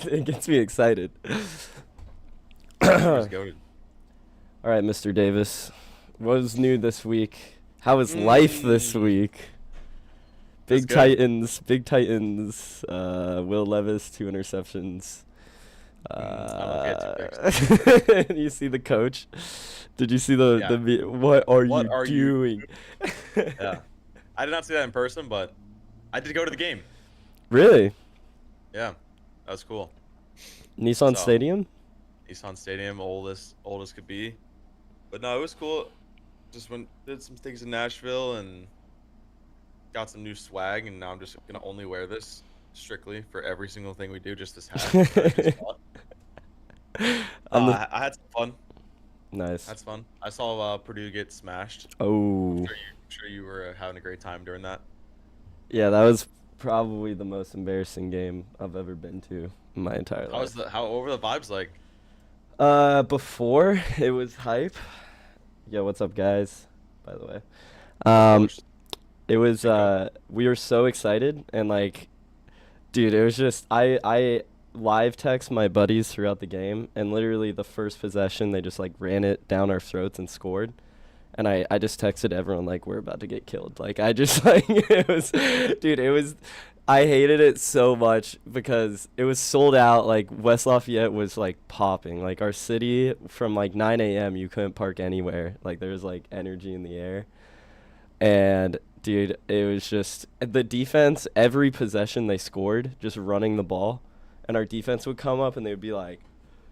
It gets me excited. He's All goated. right, Mr. Davis. What is new this week? How is life this Mm, week? that's Big good. Titans, big Titans. Will Levis, 2 interceptions. I love he had 2 picks. You see the coach? Did you see the Yeah. What are What you are you? doing? Yeah. I did not see that in person, but I did go to the game. Really? Yeah, that was cool. Nissan So Stadium? Nissan Stadium, oldest could be. But no, it was cool. Just went did some things in Nashville and got some new swag, and now I'm just gonna only wear this strictly for every single thing we do. Just this hat that I just bought. I'm the I had some fun. Nice. That's fun. I saw Purdue get smashed. Oh. I'm sure you were having a great time during that. Yeah, that was probably the most embarrassing game I've ever been to in my entire life. How over the vibes like? Before it was hype. Yo, what's up, guys? By the way, Our um, coach, it was good coach. we were so excited and like, dude, it was just I live text my buddies throughout the game and literally the first possession they just like ran it down our throats and scored. And I just texted everyone like we're about to get killed. Like I just like it was dude, it was I hated it so much because it was sold out. Like West Lafayette was like popping. Like our city from like 9 a.m. you couldn't park anywhere. Like there was like energy in the air. And dude, it was just the defense every possession they scored just running the ball and our defense would come up and they would be like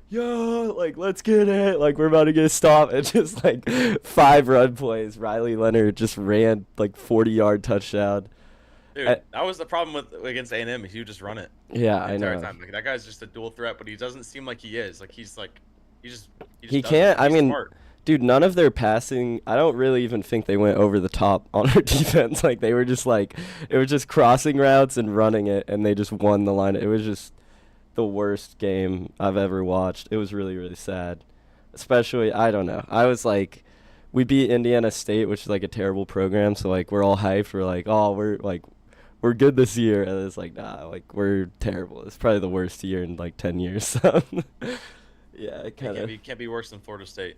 yo, like, let's get it. Like, we're about to get a stop. And just, like, 5 run plays. Riley Leonard just ran, like, 40-yard touchdown. Dude, that was the problem with against A&M. He would just run it Yeah, the I entire know. time. Like that guy's just a dual threat, but he doesn't seem like he is. Like he just he He just does it. can't, Like I he's mean, smart. dude, none of their passing, I don't really even think they went over the top on our defense. Like, they were just, like, it was just crossing routes and running it, and they just won the line. It was just the worst game I've ever watched. It was really, really sad. Especially, I don't know. I was like, we beat Indiana State, which is like a terrible program. So like, we're all hyped. We're like, oh, we're good this year. And it's like, nah, like we're terrible. It's probably the worst year in like 10 years. So yeah, it It kind of. can't be worse than Florida State.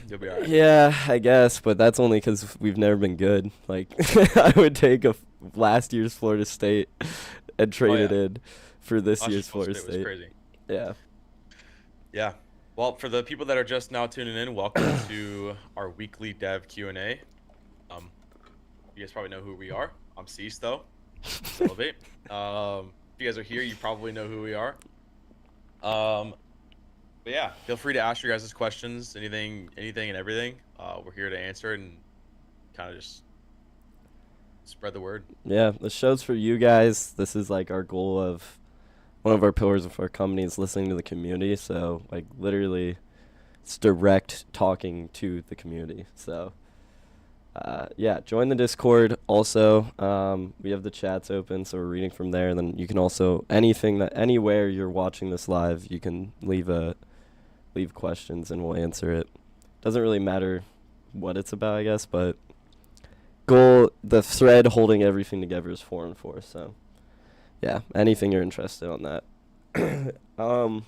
You'll be all right. Yeah, I guess, but that's only because we've never been good. Like, I would take last year's Florida State and Oh trade it yeah, in for this last year's year's Florida Florida State was State. crazy. Yeah. Yeah. Well, for the people that are just now tuning in, welcome to our weekly Dev Q&A. Um, you guys probably know who we are. I'm Ceice though. Ceice and Elevate. If you guys are here, you probably know who we are. Um, but yeah, feel free to ask your guys' questions, anything and everything. We're here to answer it and kind of just spread the word. Yeah, the show's for you guys. This is like our goal of one of our pillars of our company is listening to the community. So like literally, it's direct talking to the community. So yeah, join the Discord. Also, we have the chats open, so we're reading from there. And then you can also anywhere you're watching this live, you can leave questions and we'll answer it. Doesn't really matter what it's about, I guess, but the thread holding everything together is 4 and 4. So yeah, anything you're interested on that. um,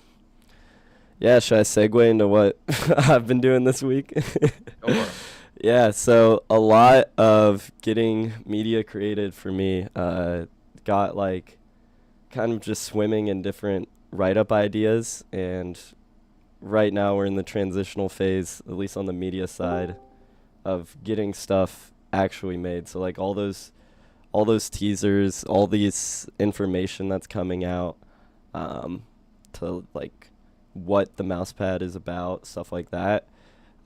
yeah, should I segue into what I've been doing this week? Go for it. Yeah, so a lot of getting media created for me got like kind of just swimming in different write-up ideas, and right now we're in the transitional phase, at least on the media side, of getting stuff actually made. So like all those teasers, all these information that's coming out, to like what the mousepad is about, stuff like that.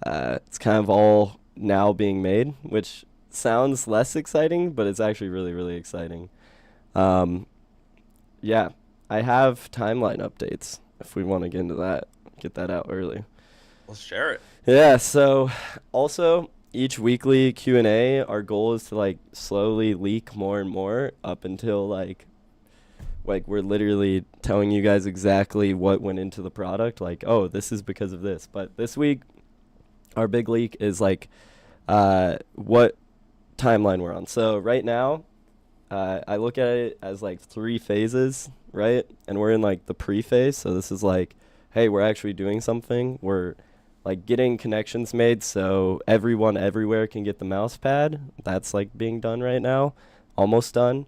It's kind of all now being made, which sounds less exciting, but it's actually really, really exciting. Um, yeah, I have timeline updates if we want to get into that, get that out early. Let's share it. Yeah, so also each weekly Q&A, our goal is to like slowly leak more and more up until like we're literally telling you guys exactly what went into the product, like, oh, this is because of this. But this week our big leak is like what timeline we're on. So right now I look at it as like three phases, right? And we're in like the pre-phase, so this is like, hey, we're actually doing something. We're like getting connections made so everyone everywhere can get the mouse pad. That's like being done right now, almost done.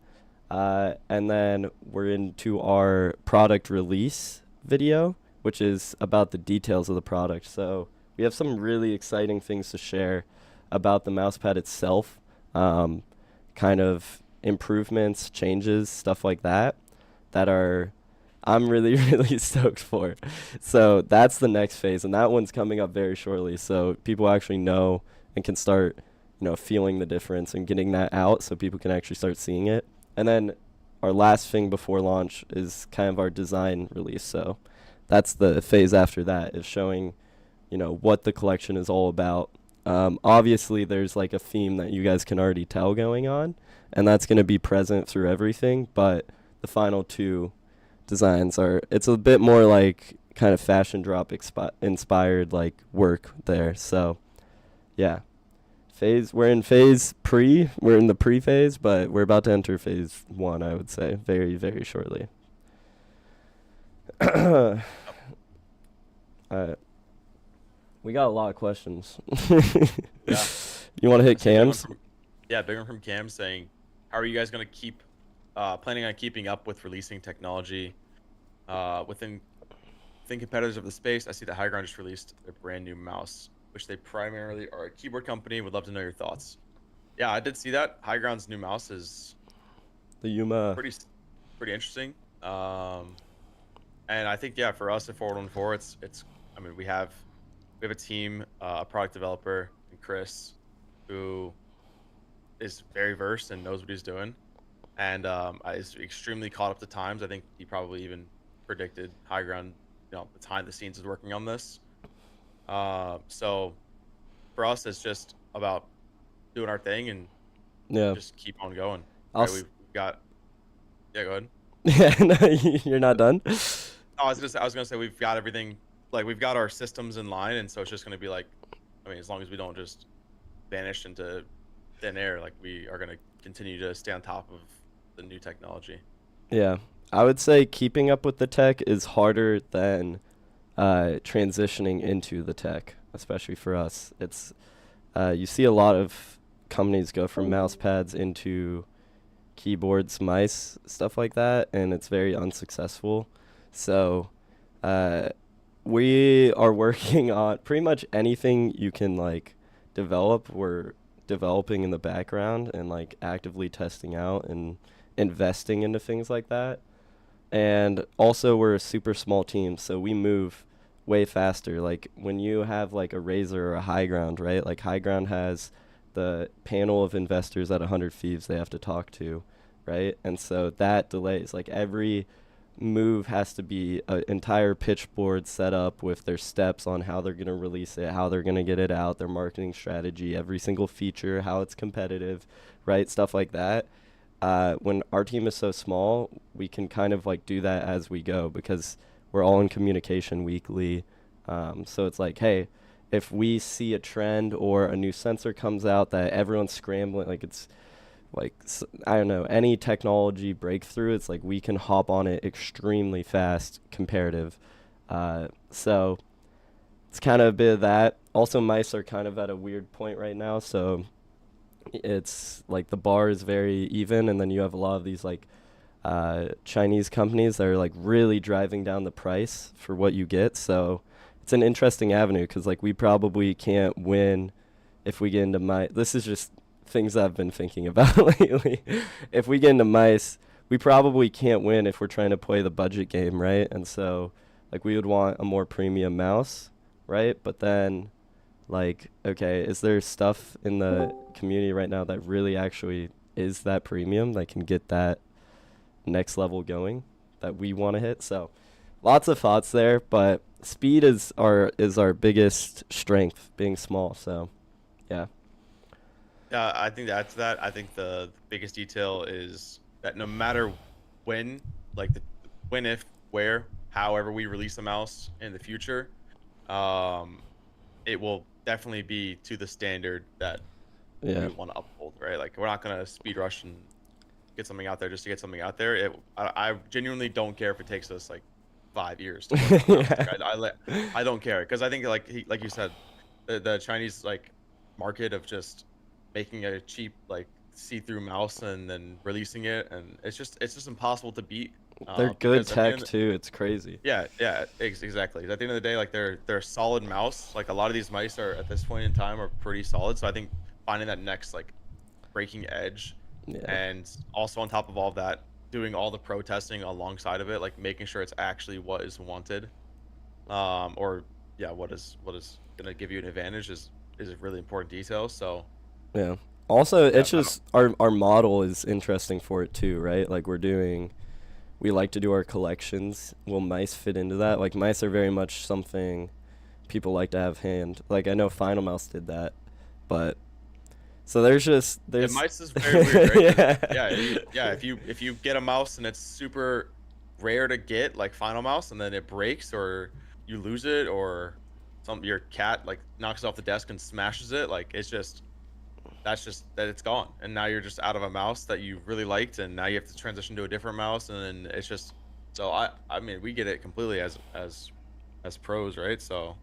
And then we're into our product release video, which is about the details of the product. So we have some really exciting things to share about the mouse pad itself, um, kind of improvements, changes, stuff like that, that are I'm really, really stoked for. So that's the next phase, and that one's coming up very shortly. So people actually know and can start, feeling the difference and getting that out, so people can actually start seeing it. And then our last thing before launch is kind of our design release. So that's the phase after that, is showing, what the collection is all about. Obviously, there's like a theme that you guys can already tell going on, and that's going to be present through everything. But the final two designs are, it's a bit more like kind of fashion drop inspired like work there. So yeah, we're in the pre phase, but we're about to enter phase one, I would say, very, very shortly. We got a lot of questions. Yeah. You want to I hit see a big one cams? from yeah, big one from Cam saying, "How are you guys gonna keep planning on keeping up with releasing technology within competitors of the space? I see that High Ground just released a brand new mouse, which they primarily are a keyboard company. Would love to know your thoughts." Yeah, I did see that. High Ground's new mouse is The Yuma. pretty pretty interesting. Um, and I think, yeah, for us at 4114, it's. I mean, we have a team, a product developer, and Chris, who is very versed and knows what he's doing, and is extremely caught up to times. I think he probably even predicted High Ground, behind the scenes is working on this. So for us, it's just about doing our thing and Yeah. just keep on going. I'll. Right? We've got. Yeah, go ahead. Yeah, no, you're not done. No, I was gonna say we've got everything. Like we've got our systems in line, and so it's just gonna be like, I mean, as long as we don't just vanish into thin air, like we are gonna continue to stay on top of the new technology. Yeah, I would say keeping up with the tech is harder than transitioning into the tech, especially for us. It's you see a lot of companies go from mouse pads into keyboards, mice, stuff like that, and it's very unsuccessful. So uh, we are working on pretty much anything you can like develop. We're developing in the background and like actively testing out and investing into things like that. And also, we're a super small team, so we move way faster. Like when you have like a Razor or a High Ground, right? Like High Ground has the panel of investors at 100 Thieves they have to talk to, right? And so that delays. Like every move has to be an entire pitch board set up with their steps on how they're going to release it, how they're going to get it out, their marketing strategy, every single feature, how it's competitive, right? Stuff like that. When our team is so small, we can kind of like do that as we go because we're all in communication weekly. So it's like, hey, if we see a trend or a new sensor comes out that everyone's scrambling, like it's like I don't know, any technology breakthrough, it's like we can hop on it extremely fast comparative. So it's kind of a bit of that. Also, mice are kind of at a weird point right now, so it's like the bar is very even, and then you have a lot of these like Chinese companies that are like really driving down the price for what you get. So it's an interesting avenue because like we probably can't win if we get into mice. This is just things I've been thinking about lately. If we get into mice, we probably can't win if we're trying to play the budget game, right? And so like we would want a more premium mouse, right? But then like, okay, is there stuff in the community right now that really actually is that premium that can get that next level going that we want to hit? So, lots of thoughts there, but speed is our biggest strength, being small. So, yeah, Yeah, I think that's that. I think the biggest detail is that no matter when, like when, if, where, however we release a mouse in the future, um, it will definitely be to the standard that we yeah, want to uphold, right? Like we're not gonna speed rush and get something out there just to get something out there. I genuinely don't care if it takes us like 5 years to work on a mouse. Yeah. I don't care because I think like you said, the Chinese like market of just making a cheap like see-through mouse and then releasing it, and it's just impossible to beat. They're good Because at the tech end, too. It's crazy. exactly. At the end of the day, like they're a solid mouse. Like a lot of these mice are at this point in time are pretty solid. So I think finding that next like breaking edge, Yeah. and also on top of all of that, doing all the pro testing alongside of it, like making sure it's actually what is wanted, or yeah, what is gonna give you an advantage is a really important detail. So Yeah. Also, yeah, it's just our model is interesting for it too, right? Like we like to do our collections. Will mice fit into that? Like mice are very much something people like to have hand. Like I know Final Mouse did that, but so yeah, there's mice is very weird, right? 'Cause, yeah. yeah, if you get a mouse and it's super rare to get, like Final Mouse, and then it breaks or you lose it or your cat like knocks it off the desk and smashes it, like that's just that it's gone, and now you're just out of a mouse that you really liked, and now you have to transition to a different mouse, and then it's just so I mean we get it completely as pros, right? So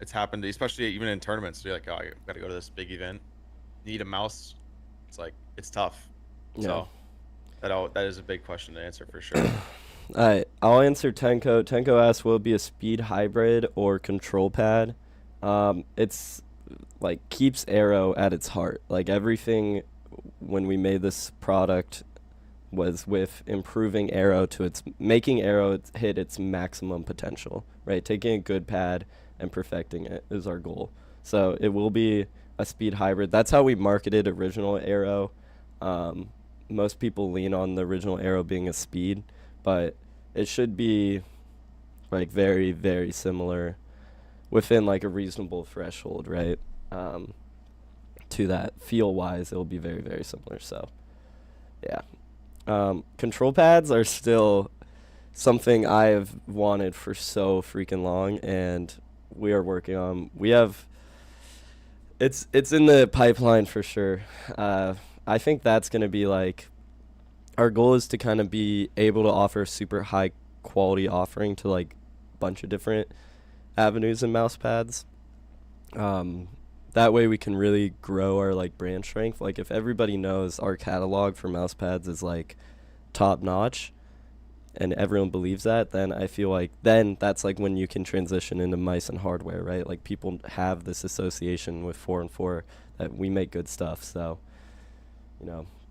it's happened, especially even in tournaments. You're like, oh, I got to go to this big event, need a mouse. It's like it's tough. Yeah. So that is a big question to answer for sure. Alright, I'll answer Tenko. Tenko asks, will it be a speed hybrid or control pad? It's like keeps arrow at its heart. Like everything when we made this product was with improving arrow to its making arrow hit its maximum potential, right? Taking a good pad and perfecting it is our goal. So it will be a speed hybrid. That's how we marketed original arrow. Um, Most people lean on the original arrow being a speed, but it should be like very, very similar within like a reasonable threshold, right? Um, to that feel wise, it'll be very, very similar. So, yeah. Control pads are still something I've wanted for so freaking long, and we are working on. We have it's in the pipeline for sure. I think that's gonna be like our goal is to kind of be able to offer super high quality offering to like a bunch of different avenues and mouse pads. Um, that way we can really grow our like brand strength. Like if everybody knows our catalog for mouse pads is like top notch and everyone believes that, then I feel like then that's like when you can transition into mice and hardware, right? Like people have this association with 4 and 4 that we make good stuff. So,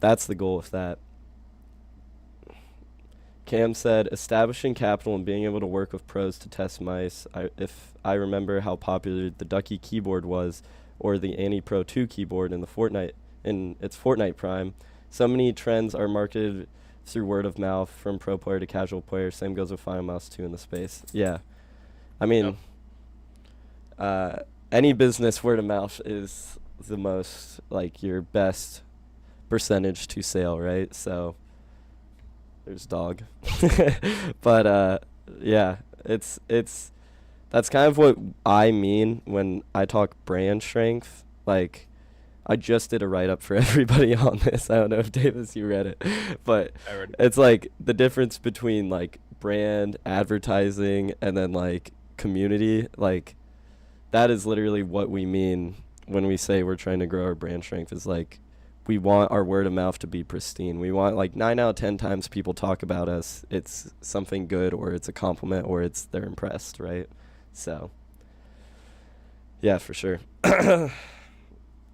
that's the goal with that. Cam said, establishing capital and being able to work with pros to test mice. If I remember how popular the Ducky keyboard was, or the Annie Pro 2 keyboard in its Fortnite prime, so many trends are marketed through word of mouth from pro player to casual player. Same goes with Final Mouse 2 in the space. Yeah, I Yep. mean, any business word of mouth is the most like your best percentage to sale, right? So there's dog. But yeah, it's that's kind of what I mean when I talk brand strength. Like I just did a write up for everybody on this. I don't know if Davis you read it. But I already. it's like the difference between like brand advertising and then like community, like that is literally what we mean when we say we're trying to grow our brand strength is like we want our word of mouth to be pristine. We want like 9 out of 10 times people talk about us, it's something good or it's a compliment or it's they're impressed, right? So, yeah, for sure.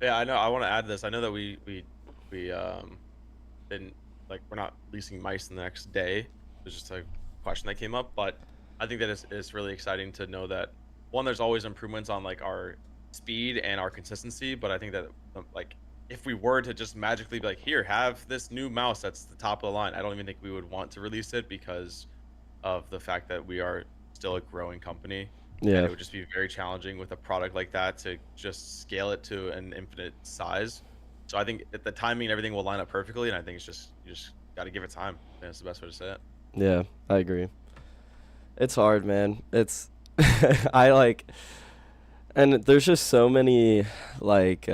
Yeah, I know. I want to add this. I know that we didn't like we're not releasing mice the next day. It was just a question that came up, but I think that it's really exciting to know that one, there's always improvements on like our speed and our consistency, but I think that like if we were to just magically be like, here, have this new mouse that's the top of the line, I don't even think we would want to release it because of the fact that we are still a growing company, and Yeah. it would just be very challenging with a product like that to just scale it to an infinite size. So I think that the timing and everything will line up perfectly, and I think it's just you just got to give it time. That's the best way to say it. Yeah, I agree. It's hard, man. It's I like and there's just so many like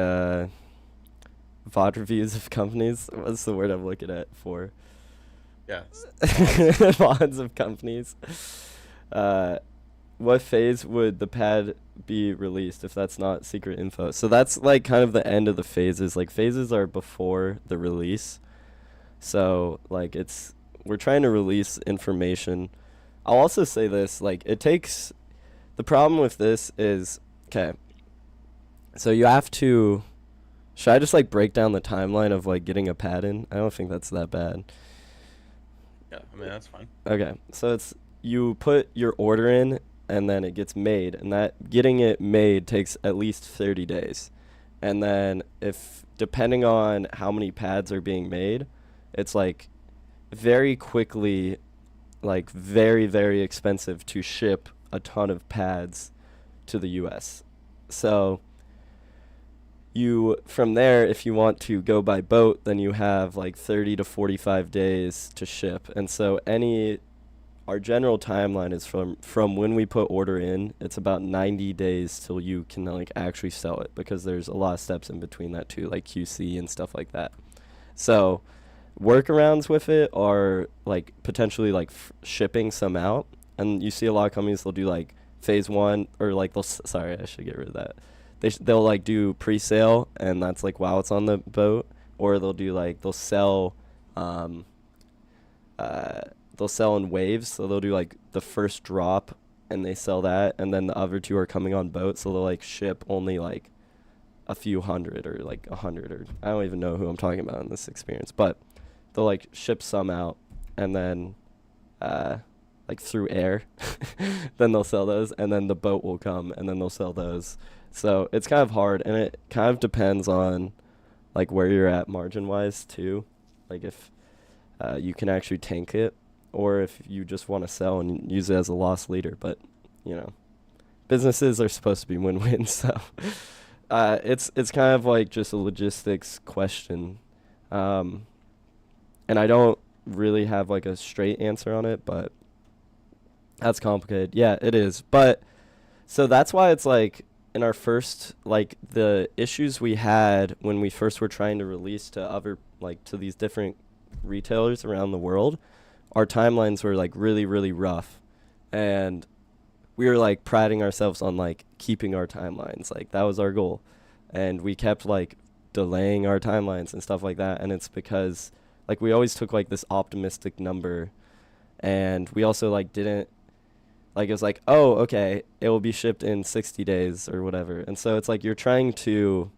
VOD reviews of companies. What's the word I'm looking at for? Yeah. Mods. VODs of companies. Uh, what phase would the pad be released if that's not secret info? So that's like kind of the end of the phases. Like phases are before the release. So like we're trying to release information. I'll also say this, like the problem with this is, okay, so you have to, should I just like break down the timeline of like getting a pad in? I don't think that's that bad. Yeah, I mean that's fine. Okay, so you put your order in and then it gets made, and that getting it made takes at least 30 days. And then if depending on how many pads are being made, it's like very quickly like very very expensive to ship a ton of pads to the US. So you from there, if you want to go by boat, then you have like 30 to 45 days to ship. And so our general timeline is from when we put order in, it's about 90 days till you can like actually sell it, because there's a lot of steps in between that too, like QC and stuff like that. So workarounds with it are like potentially like shipping some out, and you see a lot of companies, they'll do like phase 1, or like sorry, I should get rid of that. They'll like do pre-sale, and that's like while it's on the boat, or they'll sell um they'll sell in waves. So they'll do like the first drop and they sell that, and then the other two are coming on boat, so they'll like ship only like a few hundred or like 100, or I don't even know who I'm talking about in this experience, but they'll like ship some out, and then like through air then they'll sell those, and then the boat will come and then they'll sell those. So it's kind of hard, and it kind of depends on like where you're at margin wise too, like if you can actually tank it, or if you just want to sell and use it as a loss leader. But businesses are supposed to be win-win, so it's kind of like just a logistics question, and I don't really have like a straight answer on it, but that's complicated. Yeah, it is. But so that's why it's like in our first, like the issues we had when we first were trying to release to these different retailers around the world, our timelines were like really, really rough. And we were like priding ourselves on like keeping our timelines. Like that was our goal. And we kept like delaying our timelines and stuff like that. And it's because like we always took like this optimistic number, and we also like didn't, like it was like, oh, okay, it will be shipped in 60 days or whatever. And so it's like you're trying to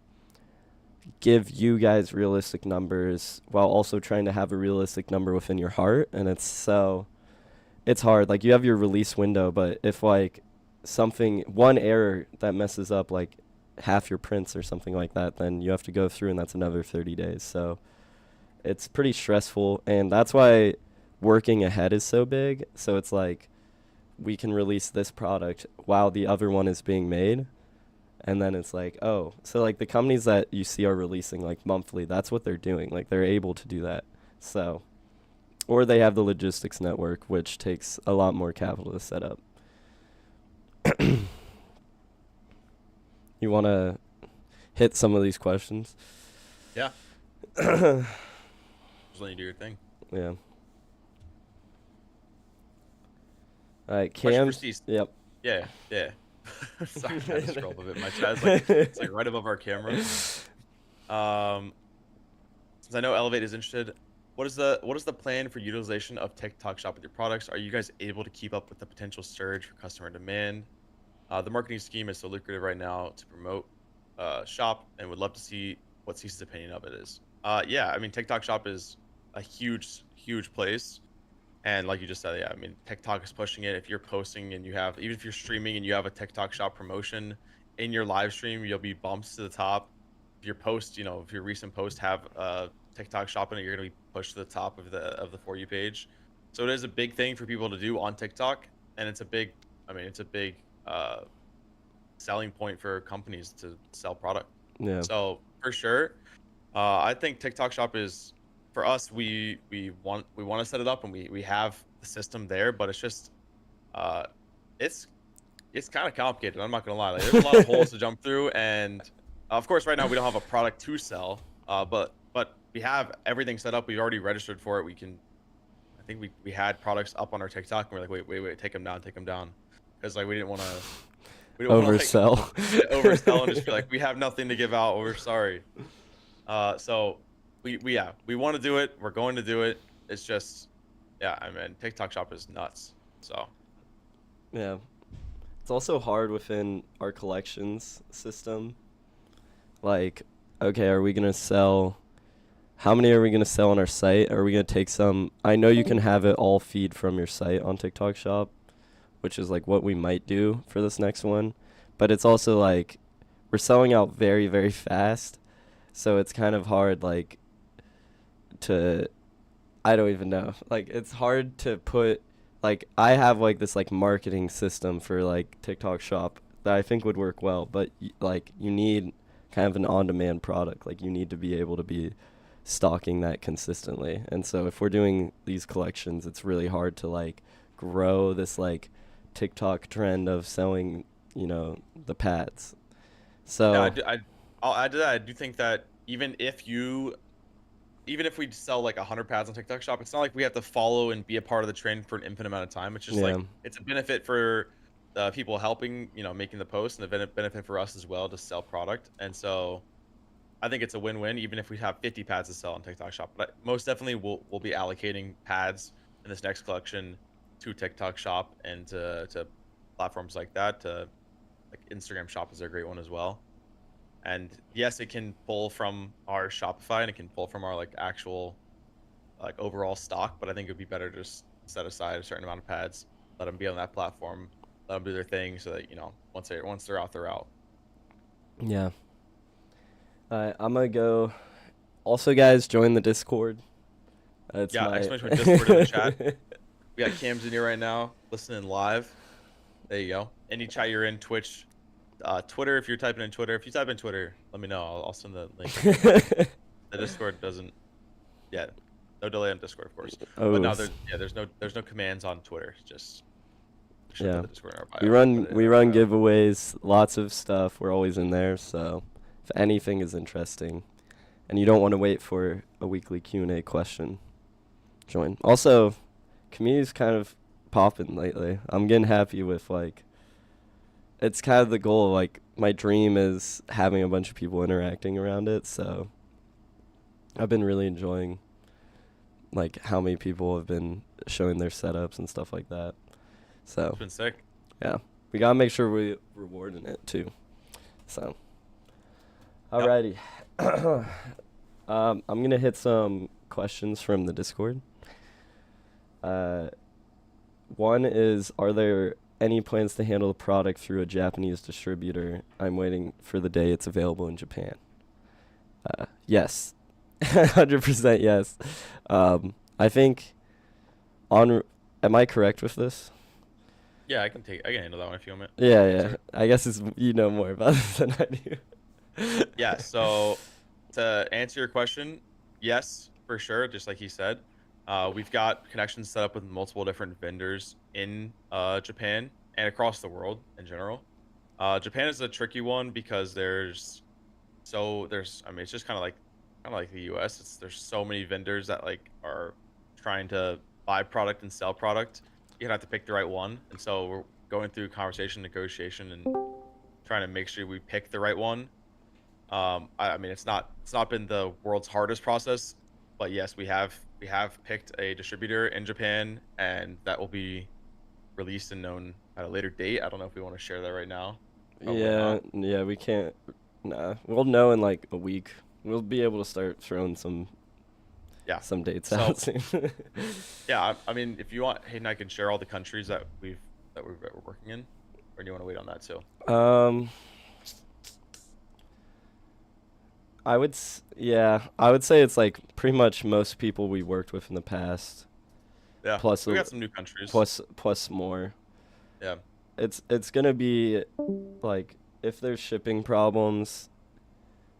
give you guys realistic numbers while also trying to have a realistic number within your heart, and it's hard. Like you have your release window, but if like one error that messes up like half your prints or something like that, then you have to go through, and that's another 30 days. So it's pretty stressful, and that's why working ahead is so big. So it's like we can release this product while the other one is being made. And then it's like, oh, so like the companies that you see are releasing like monthly, that's what they're doing. Like they're able to do that. So, or they have the logistics network, which takes a lot more capital to set up. You want to hit some of these questions? Yeah. Just let you do your thing. Yeah. All right, Question Cam. for Ceice. Yep. Yeah. Sorry, I had to scroll up a bit. My chat's like it's like right above our camera. Since I know Elevate is interested, what is the plan for utilization of TikTok Shop with your products? Are you guys able to keep up with the potential surge for customer demand? The marketing scheme is so lucrative right now to promote Shop, and would love to see what Ceice's opinion of it is. Yeah, I mean TikTok Shop is a huge place. And like you just said, yeah, I mean, TikTok is pushing it. If you're posting and even if you're streaming and you have a TikTok Shop promotion in your live stream, you'll be bumped to the top. If your post, if your recent post have a TikTok Shop in it, you're gonna be pushed to the top of the For You page. So it is a big thing for people to do on TikTok, and it's a big selling point for companies to sell product. Yeah. So for sure, I think TikTok Shop is, for us, we want to set it up, and we have the system there, but it's just it's kind of complicated. I'm not gonna lie. Like, there's a lot of holes to jump through, and of course, right now we don't have a product to sell. But we have everything set up. We already registered for it. We can. I think we had products up on our TikTok, and we're like, wait, take them down, because like we didn't want to like Oversell. oversell and just be like, we have nothing to give out. We're sorry. So we want to do it. We're going to do it. It's just, yeah, I mean, TikTok Shop is nuts. So Yeah. It's also hard within our collections system. Like, okay, are we going to sell? How many are we going to sell on our site? Are we going to take some? I know you can have it all feed from your site on TikTok Shop, which is like what we might do for this next one. But it's also like we're selling out very, very fast. So it's kind of hard, like, to, I don't even know. Like, it's hard to put, like, I have like this like marketing system for like TikTok Shop that I think would work well, but like you need kind of an on-demand product. Like you need to be able to be stocking that consistently. And so if we're doing these collections, it's really hard to like grow this like TikTok trend of selling, the pads. yeah, So, I'll add to that. I do think that even if we sell like 100 pads on TikTok Shop, it's not like we have to follow and be a part of the trend for an infinite amount of time. It's just yeah. like it's a benefit for people helping, making the post, and a benefit for us as well to sell product. And so I think it's a win-win, even if we have 50 pads to sell on TikTok Shop. But most definitely, we'll be allocating pads in this next collection to TikTok Shop and to platforms like that. To like Instagram Shop is a great one as well. And yes, it can pull from our Shopify and it can pull from our like actual like overall stock. But I think it'd be better to just set aside a certain amount of pads, let them be on that platform, let them do their thing, so that once they're out, they're out. Yeah. I'm gonna go. Also, guys, join the Discord. It's Yeah, my. exclamation point Discord in the chat. We got Cam's in here right now, listening live. There you go. Any chat you're in, Twitch, Twitter. If you're typing in Twitter, if you type in Twitter, let me know. I'll send the link. The Discord doesn't yet. No delay on Discord, of course. But Oh, no, there's no commands on Twitter. Just should yeah. put the Discord in our bio. We Should run put it in we our run bio. giveaways, lots of stuff. We're always in there. So, if anything is interesting, and you don't want to wait for a weekly Q&A question, join. Also, community's kind of popping lately. I'm getting happy with like. It's kind of the goal. Like my dream is having a bunch of people interacting around it. So, I've been really enjoying like how many people have been showing their setups and stuff like that. So, It's been sick. yeah, we gotta make sure we rewarding it too. So, Yep. alrighty. I'm gonna hit some questions from the Discord. Uh, One is, are there any plans to handle the product through a Japanese distributor? I'm waiting for the day it's available in Japan. Yes, 100% yes. I think am I correct with this? Yeah, I can handle that one if you want me. Yeah, yeah. Answer. I guess you know more about this than I do. Yeah. So to answer your question, yes, for sure. Just like he said, we've got connections set up with multiple different vendors in Japan and across the world in general. Japan is a tricky one because I mean, it's just kind of like the U.S. There's so many vendors that like are trying to buy product and sell product. You have to pick the right one, and so we're going through conversation, negotiation, and trying to make sure we pick the right one. I mean, it's not been the world's hardest process, but yes, we have picked a distributor in Japan, and that will be released and known at a later date. I don't know if we want to share that right now. Probably Yeah, not. yeah, we can't. Nah, we'll know in like a week. We'll be able to start throwing Yeah. some dates So out soon. yeah, I mean, if you want, Hayden, I can share all the countries that we're working in, or do you want to wait on that too? um, yeah, I would say it's like pretty much most people we worked with in the past, Yeah, plus we got some new countries. plus more. Yeah. It's gonna be like if there's shipping problems,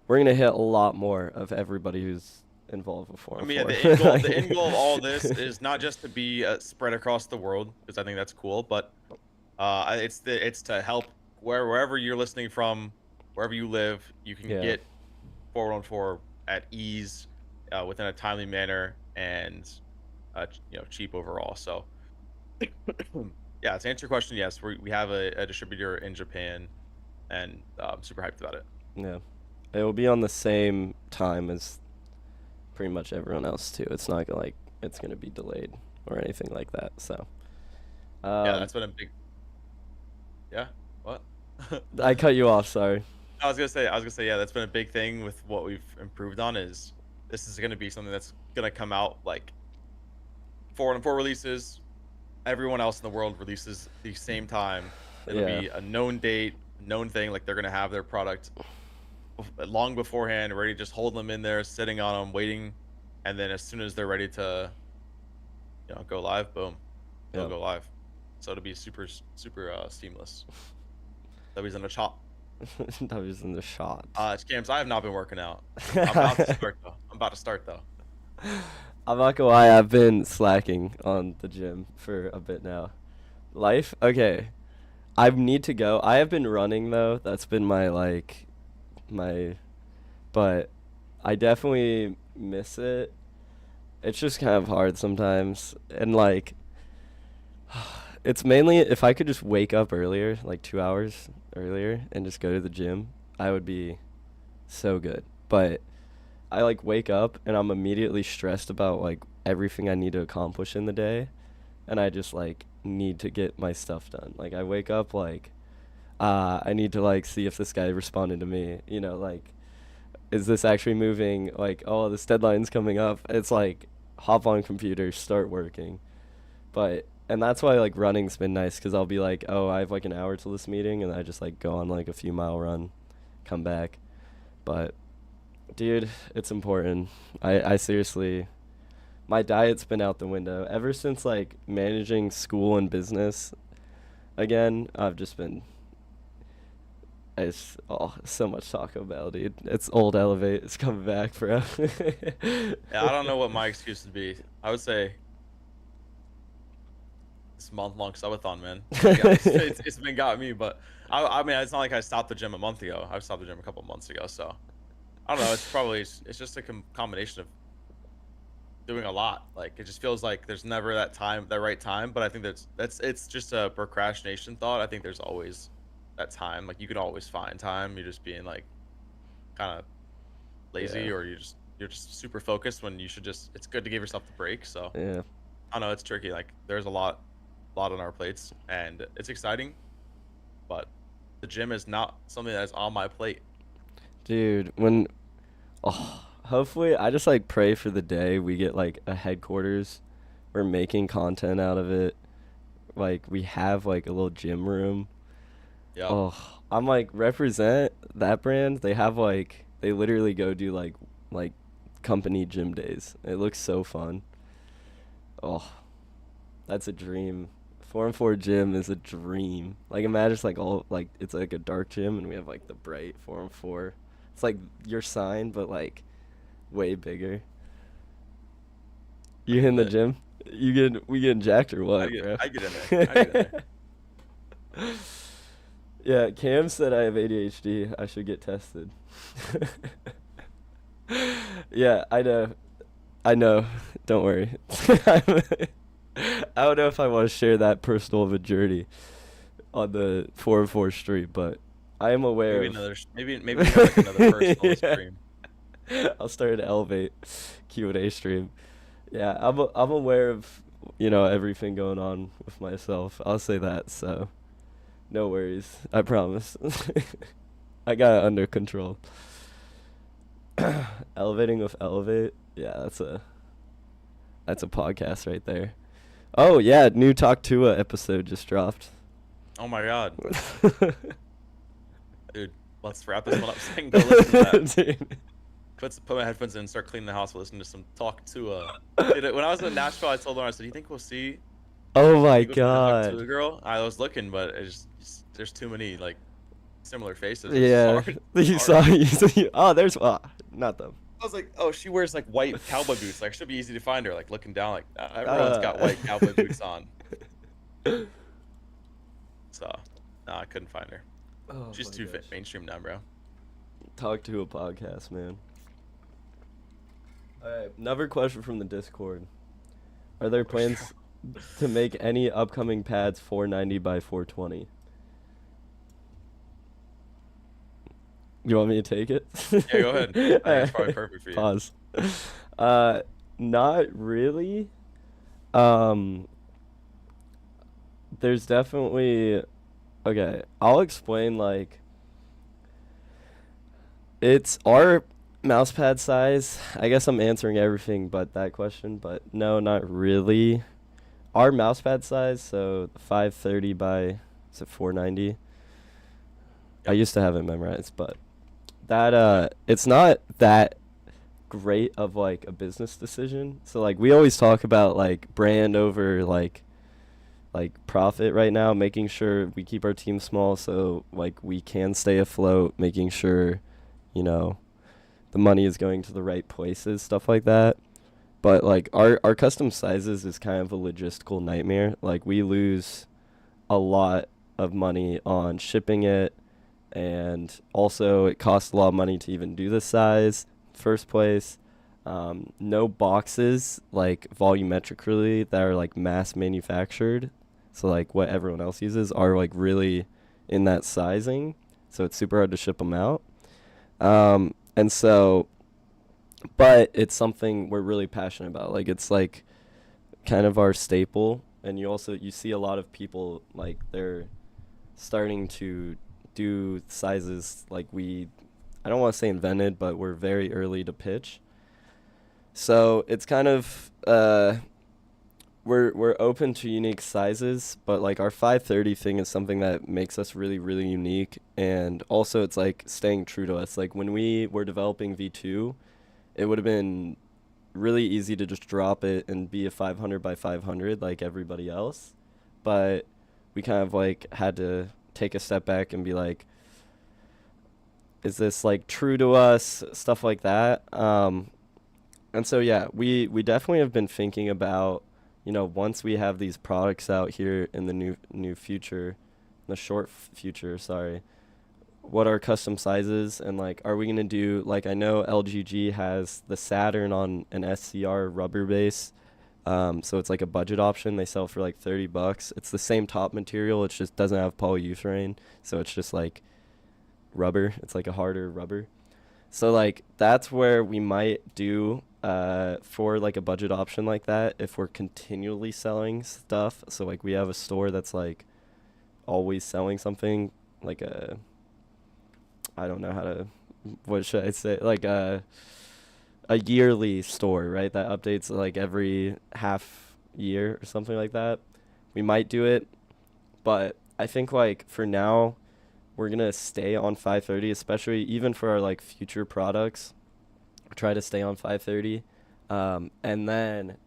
we're gonna hit a lot more of everybody who's involved with I mean, yeah, 404. the end goal of all this is not just to be spread across the world, because I think that's cool, but it's to help wherever you're listening from, wherever you live, you can Yeah. get 414 at ease, within a timely manner, and cheap overall. So yeah, to answer your question, yes, we have a distributor in Japan, and I'm super hyped about it. Yeah. It will be on the same time as pretty much everyone else too. It's not like it's gonna be delayed or anything like that. So Yeah, um, that's been a big. Yeah. What? I cut you off. Sorry. I was gonna say, yeah, that's been a big thing with what we've improved on is this is gonna be something that's gonna come out like 4 and 4 releases. Everyone else in the world releases the same time. It'll Yeah. be a known date, known thing. Like they're gonna have their product long beforehand, ready to just hold them in there, sitting on them, waiting, and then as soon as they're ready to, go live, boom, they'll Yeah. go live. So it'll be super, super seamless. That was in a chop. That was in the shot. Scams, I have not been working out. I'm about to start though. I'm not gonna lie, I've been slacking on the gym for a bit now. Life? Okay. I need to go. I have been running though. That's been my but I definitely miss it. It's just kind of hard sometimes. And like it's mainly if I could just wake up earlier, like 2 hours earlier and just go to the gym, I would be so good. But I like wake up and I'm immediately stressed about like everything I need to accomplish in the day, and I just like need to get my stuff done. Like I wake up like I need to like see if this guy responded to me, like is this actually moving? Like, oh, this deadline's coming up. It's like hop on computer, start working. But and that's why like running's been nice cuz I'll be like, "Oh, I have like an hour till this meeting," and I just like go on like a few mile run, come back. But dude, it's important. I seriously, my diet's been out the window ever since like managing school and business again. I've just been, it's so much Taco Bell, dude. It's old Elevate. It's coming back, bro. Yeah, I don't know what my excuse would be. I would say this month-long subathon, man. It's been got me, but I mean, it's not like I stopped the gym a month ago. I stopped the gym a couple months ago, so I don't know. It's just a combination of doing a lot. Like it just feels like there's never that right time. But I think that's it's just a procrastination thought. I think there's always that time. Like you can always find time. You're just being like kind of lazy, Yeah. or you're just super focused when you should just. It's good to give yourself the break. So Yeah. I don't know. It's tricky. Like there's a lot on our plates, and it's exciting, but the gym is not something that's on my plate. Dude, hopefully I just like pray for the day we get like a headquarters. We're making content out of it. Like we have like a little gym room. Yeah. Oh, I'm like represent that brand. They have like they literally go do like company gym days. It looks so fun. Oh, that's a dream. 4-and-4 gym is a dream. Like imagine it's like all like it's like a dark gym and we have like the bright 4-and-4. It's like your sign but like way bigger. You in the Lit. gym? We getting jacked or I what, get bro? I get in there. I get in there. Yeah, Cam said I have ADHD. I should get tested. Yeah, I know. I know. Don't worry. I don't know if I want to share that personal of a journey on the 4-and-4 street, but I am aware Maybe of. maybe we have like another personal Yeah. stream. I'll start an Elevate Q&A stream. Yeah, I'm aware of everything going on with myself. I'll say that. So no worries. I promise. I got it under control. Elevating with Elevate. Yeah, that's a podcast right there. Oh yeah, new Talk Tua episode just dropped. Oh my god, dude, let's wrap this one up. So I can go listen to that. Dude. Put my headphones in and start cleaning the house. Listen to some Talk to Dude, when I was in Nashville, I told her, I said, "Do you think we'll see? Oh my You go see the Talk to a god. girl?" I was looking, but there's too many like similar faces. It's Yeah. hard. You It's saw hard. oh there's not them. I was like, "Oh, she wears like white cowboy boots. Like, should be easy to find her." Like looking down, like everyone's got white cowboy boots on. So, no, I couldn't find her. Oh She's my too gosh. mainstream now, bro. Talk to a podcast, man. Alright, another question from the Discord. Are there plans to make any upcoming pads 490 by 420? You want me to take it? Yeah, go ahead. I think that's probably Alright, perfect for you. pause. Uh, Not really. Um, there's definitely okay. I'll explain like it's our mousepad size. I guess I'm answering everything but that question, but no, not really. Our mousepad size, so 530 by is it 490? I Yep. used to have it memorized, but that Yeah. it's not that great of like a business decision. So like we always talk about like brand over like profit right now, making sure we keep our team small so like we can stay afloat, making sure, you know, the money is going to the right places, stuff like that. But like our custom sizes is kind of a logistical nightmare. Like we lose a lot of money on shipping it, and also it costs a lot of money to even do the size first place. No boxes like volumetrically that are like mass manufactured, so like what everyone else uses are like really in that sizing, so it's super hard to ship them out. And so, but it's something we're really passionate about. Like it's like kind of our staple, and you see a lot of people like they're starting to do sizes like we I don't want to say invented, but we're very early to pitch. So it's kind of we're open to unique sizes, but like our 530 thing is something that makes us really really unique, and also it's like staying true to us. Like when we were developing V2, it would have been really easy to just drop it and be a 500 by 500 like everybody else, but we kind of like had to take a step back and be like, is this like true to us, stuff like that. And so yeah, we definitely have been thinking about, once we have these products out here in the new future, the short future, sorry, what are custom sizes, and like are we gonna do like, I know LGG has the Saturn on an SCR rubber base, so it's like a budget option. They sell for like $30. It's the same top material. It just doesn't have polyurethane, so it's just like rubber. It's like a harder rubber. So like that's where we might do for like a budget option like that if we're continually selling stuff. So like we have a store that's like always selling something, like a, I don't know how to, what should I say, like a yearly store, right? That updates like every half year or something like that. We might do it, but I think like for now we're gonna stay on 530, especially even for our like future products. Try to stay on 530, and then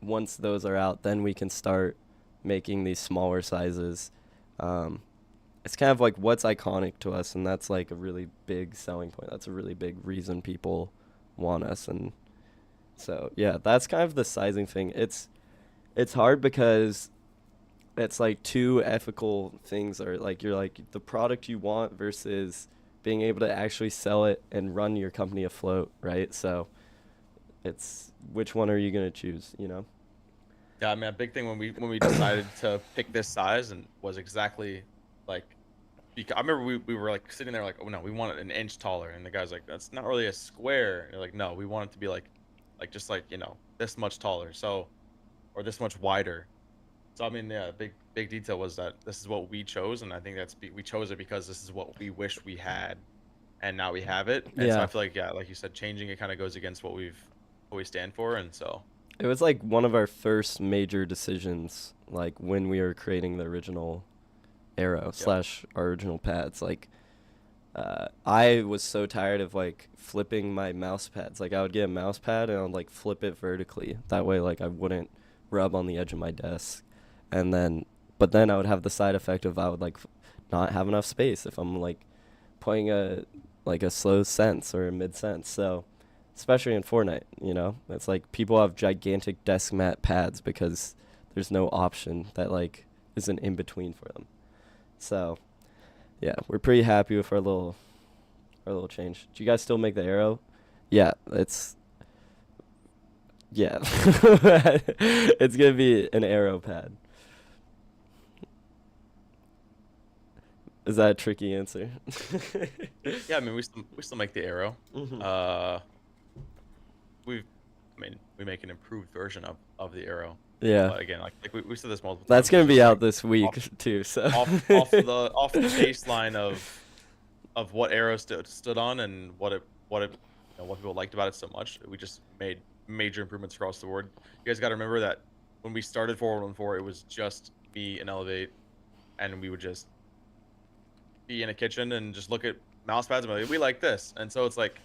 once those are out, then we can start making these smaller sizes. Um, it's kind of like what's iconic to us, and that's like a really big selling point. That's a really big reason people want us, and so yeah, that's kind of the sizing thing. It's hard because it's like two ethical things, are like you're like the product you want versus being able to actually sell it and run your company afloat, right? So it's which one are you gonna choose, you know? Yeah, I mean, a big thing when we decided to pick this size and was exactly like, because I remember we were like sitting there like, oh no, we want it an inch taller, and the guy's like, that's not really a square. And you're like, no, we want it to be like just like this much taller, so or this much wider. So I mean, yeah, big detail was that this is what we chose, and I think we chose it because this is what we wish we had, and now we have it. And so I Yeah. feel like, yeah, like you said, changing it kind of goes against what we stand for, and so It was like one of our first major decisions, like when we were creating the original Arrow yep. slash our original pads. Like, I was so tired of like flipping my mouse pads. Like, I would get a mouse pad and I'd like flip it vertically. That way, like, I wouldn't rub on the edge of my desk. And then, but then I would have the side effect of I would like not have enough space if I'm like playing a slow sense or a mid sense. So, especially in Fortnite, it's like people have gigantic desk mat pads because there's no option that like is an in between for them. So yeah, we're pretty happy with our little change. Do you guys still make the arrow? Yeah, it's Yeah. It's gonna be an arrow pad. Is that a tricky answer? Yeah, I mean, we still make the arrow. Hmm. Uh, we've, I mean, we make an improved version of the arrow. Yeah. But again, like we said this multiple That's times. It's gonna just be like out this off week too, so. off the baseline of what arrow stood on and what it what people liked about it so much. We just made major improvements across the board. You guys got to remember that when we started 4114, it was just me and Elevate, and we would just be in a kitchen and just look at mouse pads and be like, we like this. And so it's like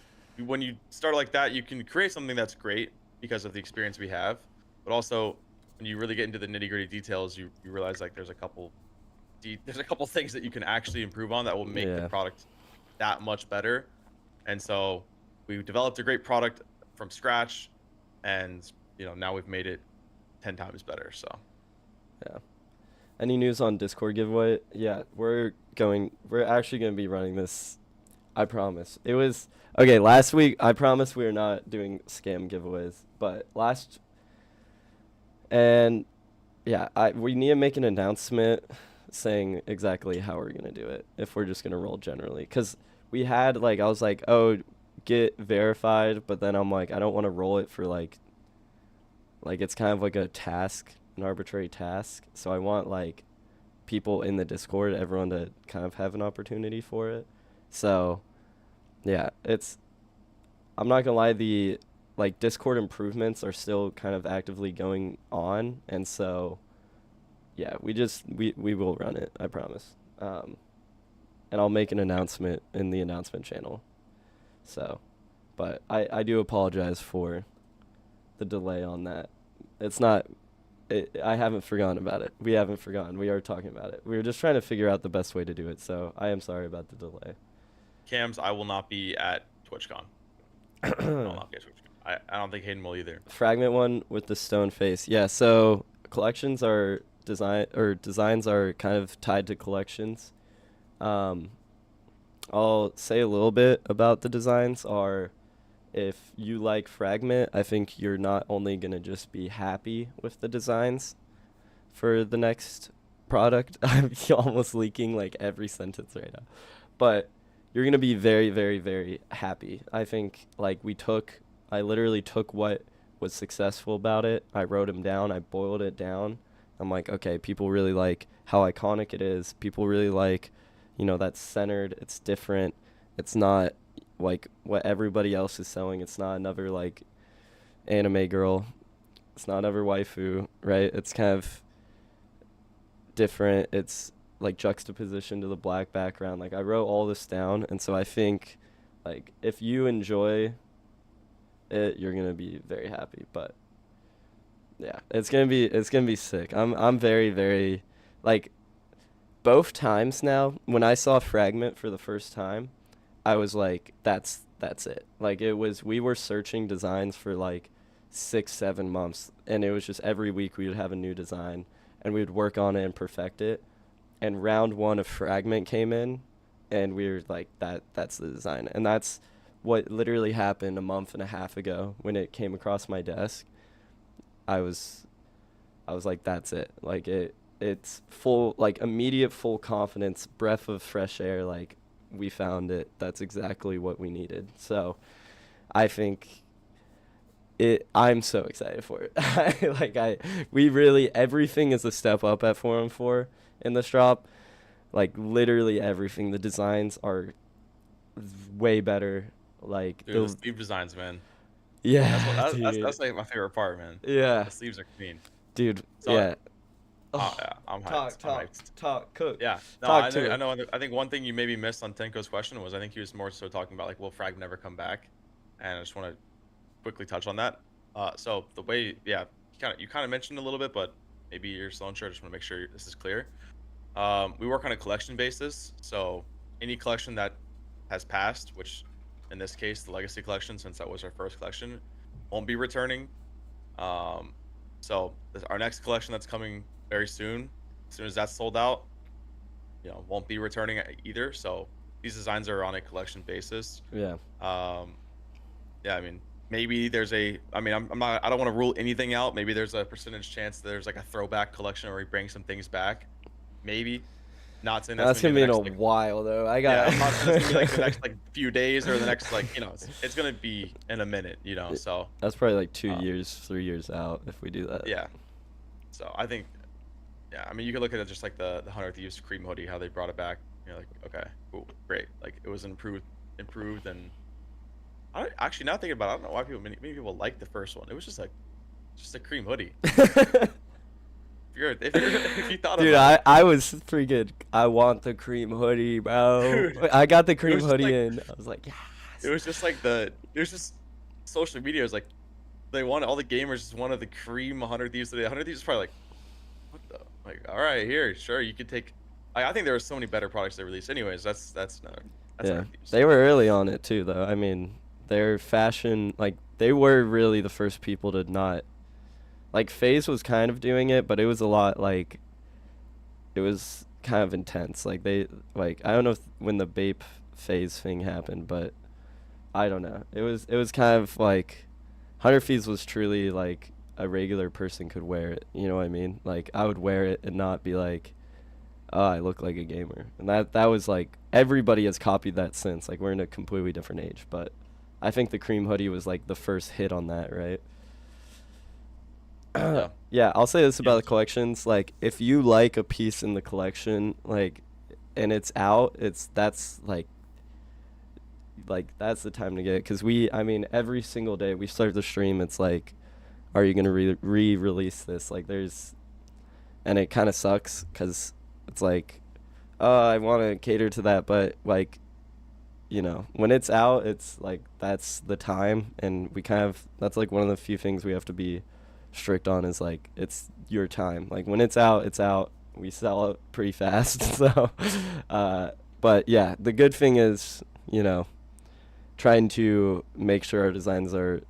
when you start like that, you can create something that's great because of the experience we have, but also when you really get into the nitty gritty details, you realize like there's a couple things that you can actually improve on that will make the Yeah. product that much better. And so we developed a great product from scratch, and now we've made it 10 times better. So Yeah. Any news on Discord giveaway? Yeah, we're actually gonna be running this. I promise. It was okay, last week I promise we are not doing scam giveaways, but last and yeah, we need to make an announcement saying exactly how we're gonna do it if we're just gonna roll generally. Cause we had like I was like, oh, get verified, but then I'm like, I don't want to roll it for like it's kind of like a task, an arbitrary task. So I want like people in the Discord, everyone to kind of have an opportunity for it. So yeah, I'm not gonna lie, the like Discord improvements are still kind of actively going on, and so yeah, we will run it, I promise. And I'll make an announcement in the announcement channel. So, but I do apologize for the delay on that. It's not. I haven't forgotten about it. We haven't forgotten. We are talking about it. We were just trying to figure out the best way to do it. So I am sorry about the delay. Cams, I will not be at TwitchCon. I will not be at TwitchCon. I don't think Hayden will either. Fragment one with the stone face. Yeah. So collections are designs are kind of tied to collections. Um, I'll say a little bit about the designs. If you like Fragment, I think you're not only gonna just be happy with the designs for the next product. I'm almost leaking like every sentence right now. But you're going to be very, very, very happy. I think like I literally took what was successful about it. I wrote them down. I boiled it down. I'm like, okay, people really like how iconic it is. People really like, that's centered. It's different. It's not like what everybody else is selling. It's not another like anime girl. It's not another waifu, right? It's kind of different. It's like juxtaposition to the black background. Like I wrote all this down, and so I think like if you enjoy it, you're gonna be very happy. But yeah, it's gonna be sick. I'm very very like both times now when I saw Fragment for the first time, I was like that's it. Like we were searching designs for like 6 7 months, and it was just every week we would have a new design and we would work on it and perfect it. And round one of Fragment came in, and we were like, that's the design. And that's what literally happened a month and a half ago when it came across my desk. I was like, that's it. Like it's full, like immediate full confidence, breath of fresh air. Like we found it. That's exactly what we needed. So I think I'm so excited for it. We really, everything is a step up at 4-on-4 in this drop. Like literally everything. The designs are way better. Like Dude, the sleeve designs, man. yeah, dude. That's like my favorite part, man. Yeah, The sleeves are clean. dude. So Yeah. Oh, yeah, I'm talk, hyped. I'm talk, hyped. talk, cook. Yeah. No, Talk I to know. I me. know. I think one thing you maybe missed on Tenko's question was I think he was more so talking about like, will Frag never come back? And I just want to quickly touch on that. So the way, yeah, you kind of mentioned a little bit, but maybe you're still unsure. I just want to make sure this is clear. We work on a collection basis, so any collection that has passed, which in this case the Legacy collection, since that was our first collection, won't be returning. So our next collection that's coming very soon, as soon as that's sold out, won't be returning either. So these designs are on a collection basis. Yeah. Yeah, I mean, maybe there's a. I mean, I'm not. I don't want to rule anything out. Maybe there's a percentage chance that there's like a throwback collection where we bring some things back. Maybe. Not saying that's That's gonna be gonna in the be in a next like. while though. I Yeah, got. I'm not saying it's gonna be like the next like few days or the next like it's gonna be in a minute. So That's probably like uh, 2 years, 3 years out if we do that. yeah. So I think yeah. I mean, you could look at it just like the 100th Cream hoodie, how they brought it back. You're like, okay, cool, great. Like it was improved, and I don't, actually now thinking about it, I don't know why many people like the first one. It was just a cream hoodie. If you thought Dude, about I was freaking. I want the cream hoodie, bro. it, dude, I got the it cream was just hoodie like in. I was like, it yes. was just like it was just social media was like they wanted all the gamers just wanted the cream 100 Thieves today. 100 Thieves is probably like what the like all right here sure you could take. I think there were so many better products they released. Anyways, that's another that's Yeah, 100 Thieves. they were early on it too, though. I mean, their fashion, like, they were really the first people to not. Like, FaZe was kind of doing it, but it was a lot, like, it was kind of intense. Like, I don't know if when the Bape FaZe thing happened, but I don't know. It was kind of like, 100 Thieves was truly, like, a regular person could wear it. You know what I mean? Like, I would wear it and not be like, oh, I look like a gamer. And that was like everybody has copied that since. Like we're in a completely different age, but I think the cream hoodie was like the first hit on that, right? Yeah. Yeah, I'll say this about the Yes. collections. Like if you like a piece in the collection, like and it's out, that's like that's the time to get it. Cause I mean, every single day we start the stream, it's like, are you gonna re-release this? Like and it kind of sucks because it's like, I want to cater to that, but like, when it's out, it's like that's the time, and that's like one of the few things we have to be strict on is like it's your time. Like when it's out, it's out. We sell it pretty fast, so. But yeah, the good thing is, trying to make sure our designs are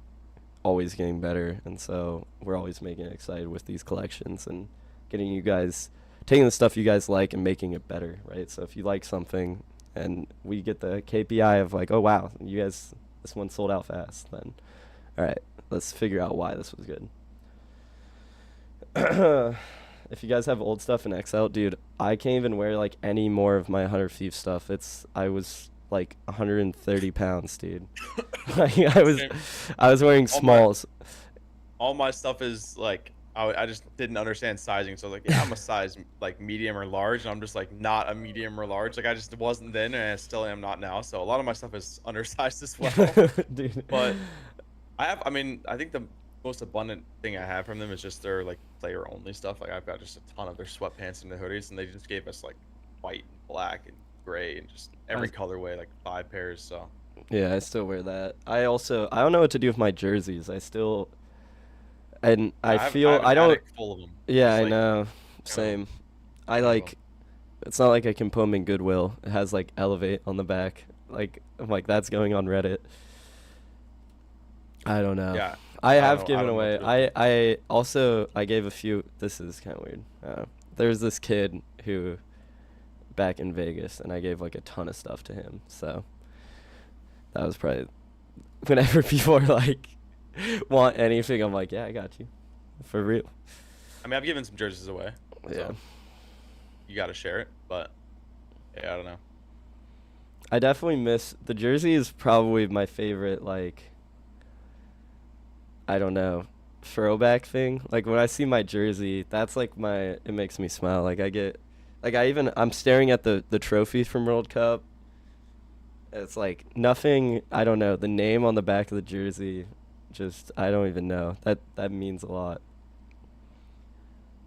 always getting better, and so we're always making it excited with these collections and getting you guys taking the stuff you guys like and making it better, right? So if you like something and we get the KPI of like, oh wow, you guys, this one sold out fast, then all right, let's figure out why this was good. If you guys have old stuff in XL, dude, I can't even wear like any more of my 100 Thief stuff. I was like 130 pounds, dude. Like, Same. I was wearing All my smalls. all my stuff is like I just didn't understand sizing, so I was like, yeah, I'm a size like medium or large, and I'm just like not a medium or large. Like I just wasn't then, and I still am not now. So a lot of my stuff is undersized as well. Dude. But I mean, I think the most abundant thing I have from them is just their like player only stuff. Like I've got just a ton of their sweatpants and the hoodies, and they just gave us like white and black and gray and just every colorway, like 5 pairs. So Yeah, I still wear that. I don't know what to do with my jerseys. And I I feel have an I don't. attic full of them. Yeah, Just I like know. you know, Same. I ton of them. like. It's not like I can put them in Goodwill. It has like Elevate on the back. Like I'm like that's going on Reddit. I don't know. Yeah, I I don't have know. I given don't know what away. to do with them. I also I gave a few. This is kind of weird. There's this kid who back in Vegas, and I gave like a ton of stuff to him. So that was probably whenever people are like want anything, I'm like, yeah, I got you, for real. I mean, I've given some jerseys away, Yeah. so you got to share it. But yeah, I don't know. I definitely miss the jersey is probably my favorite, like, I don't know, throwback thing. Like when I see my jersey, that's like it makes me smile. Like I'm staring at the trophy from World Cup. It's like nothing, I don't know, the name on the back of the jersey, just I don't even know. That means a lot.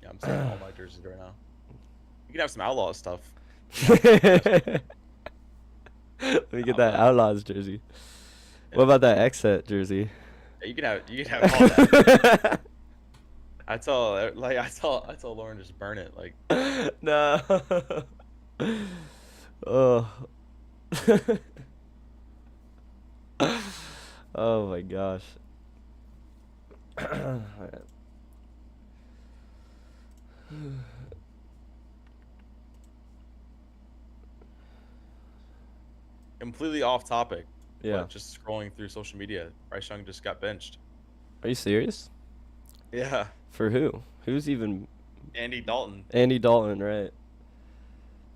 Yeah, I'm saving all my jerseys right now. You can have some outlaw stuff. Let me get that Outlaw. Outlaws jersey. What Yeah. about that X-Set jersey? Yeah, you can have all that. I tell Lauren just burn it. Like No. Oh. Oh my gosh. Alright. completely off topic. Yeah. but just scrolling through social media, Bryce Young just got benched. Are you serious? Yeah, For who? Who's even Andy Dalton. Andy Dalton, right?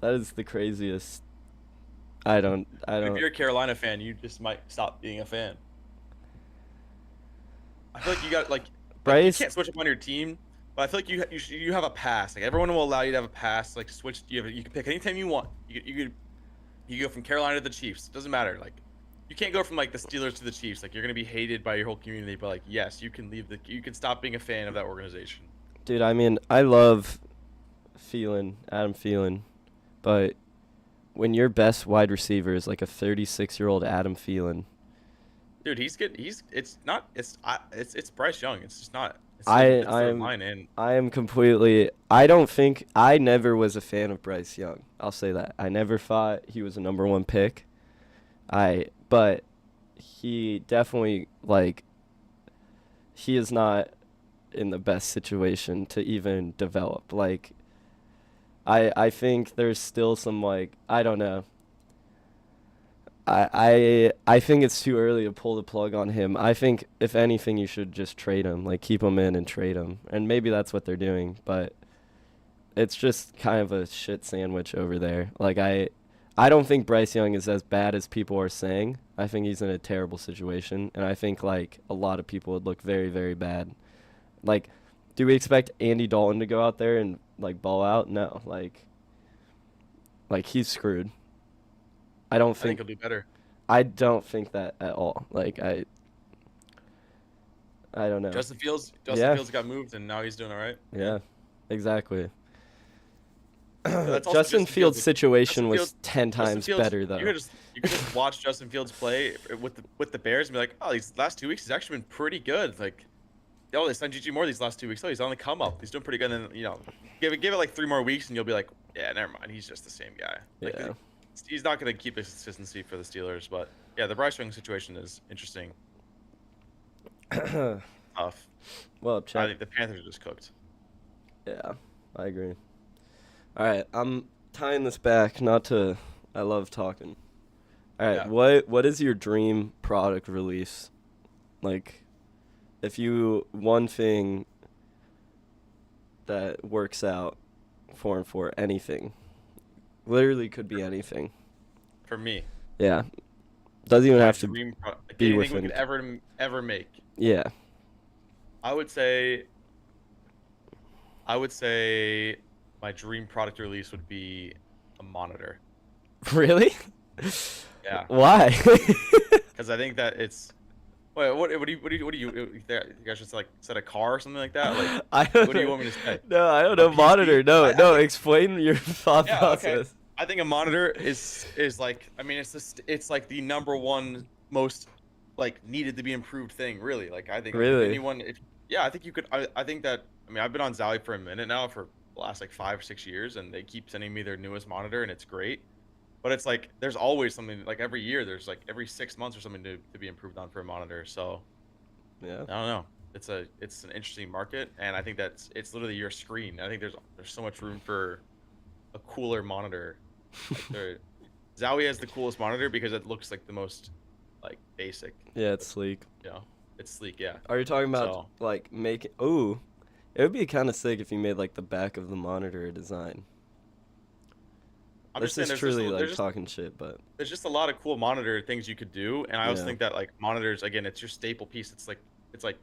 That is the craziest. I If don't. you're a Carolina fan, you just might stop being a fan. I feel like you got like you Bryce, can't switch up on your team, but I feel like you have a pass. Like everyone will allow you to have a pass. Like switch. You can pick anytime you want. You go from Carolina to the Chiefs. It doesn't matter. Like you can't go from like the Steelers to the Chiefs. Like you're gonna be hated by your whole community. But like yes, you can you can stop being a fan of that organization. dude, I mean, I love Adam Thielen, but when your best wide receiver is like a 36-year-old Adam Thielen, Dude, he's good. It's Bryce Young. It's just not. I It's I their am line and I am completely. I don't think I never was a fan of Bryce Young. I'll say that. I never thought he was a number one pick. But he definitely like he is not in the best situation to even develop. Like I think there's still some like I don't know. I think it's too early to pull the plug on him. I think if anything you should just trade him, like keep him in and trade him. And maybe that's what they're doing, but it's just kind of a shit sandwich over there. Like I don't think Bryce Young is as bad as people are saying. I think he's in a terrible situation, and I think like a lot of people would look very, very bad. Like, do we expect Andy Dalton to go out there and like ball out? No, like he's screwed. I don't I think think he'll do better. I don't think that at all. Like I don't know. Justin Yeah, Fields got moved and now he's doing all right. Yeah. yeah, exactly. But that's also Justin Justin Fields. Fields' situation Justin was Fields 10 Justin times Fields, better though. you could just watch Justin Fields play with the Bears and be like, oh, these last 2 weeks he's actually been pretty good. Like, oh, they signed GG Moore these last 2 weeks. Oh, he's on the come up. He's doing pretty good. And then give it like 3 more weeks and you'll be like, yeah, never mind. He's just the same guy. Like, Yeah. he's not going to keep his consistency for the Steelers. But yeah, the Bryce Young situation is interesting. Tough. Well, I check. think the Panthers are just cooked. Yeah, I agree. All right, I'm tying this back. Not to. I love talking. All right, Yeah. what is your dream product release? Like, if you one thing that works out 4-4 anything, literally could be anything. For me, Yeah, doesn't even my have to dream like be anything we within. could ever make. Yeah, I would say my dream product release would be a monitor. really? Yeah, Why? because I think that it's. Wait, you guys just like set a car or something like that? Like, I don't what do you know. want me to say? No, I don't A know. Monitor. PC? No, no. think, Explain your thought yeah, okay. process. I think a monitor is like, I mean, it's like the number one most like needed to be improved thing, really. Like I think Really? anyone, yeah, I think you could. I think that. I mean, I've been on Zowie for a minute now for the last like 5 or 6 years, and they keep sending me their newest monitor, and it's great. But it's like there's always something like every year there's like every 6 months or something to be improved on for a monitor. So Yeah. I don't know. It's an interesting market, and I think it's literally your screen. I think there's so much room for a cooler monitor. Like Zowie has the coolest monitor because it looks like the most like basic. Yeah, it's sleek. You know, it's sleek. Yeah. Are you talking about So like making? Ooh, it would be kind of sick if you made like the back of the monitor a design. I'm This just saying is there's truly just, like there's just talking shit, but there's just a lot of cool monitor things you could do, and I also yeah, think that like monitors again, it's your staple piece. It's like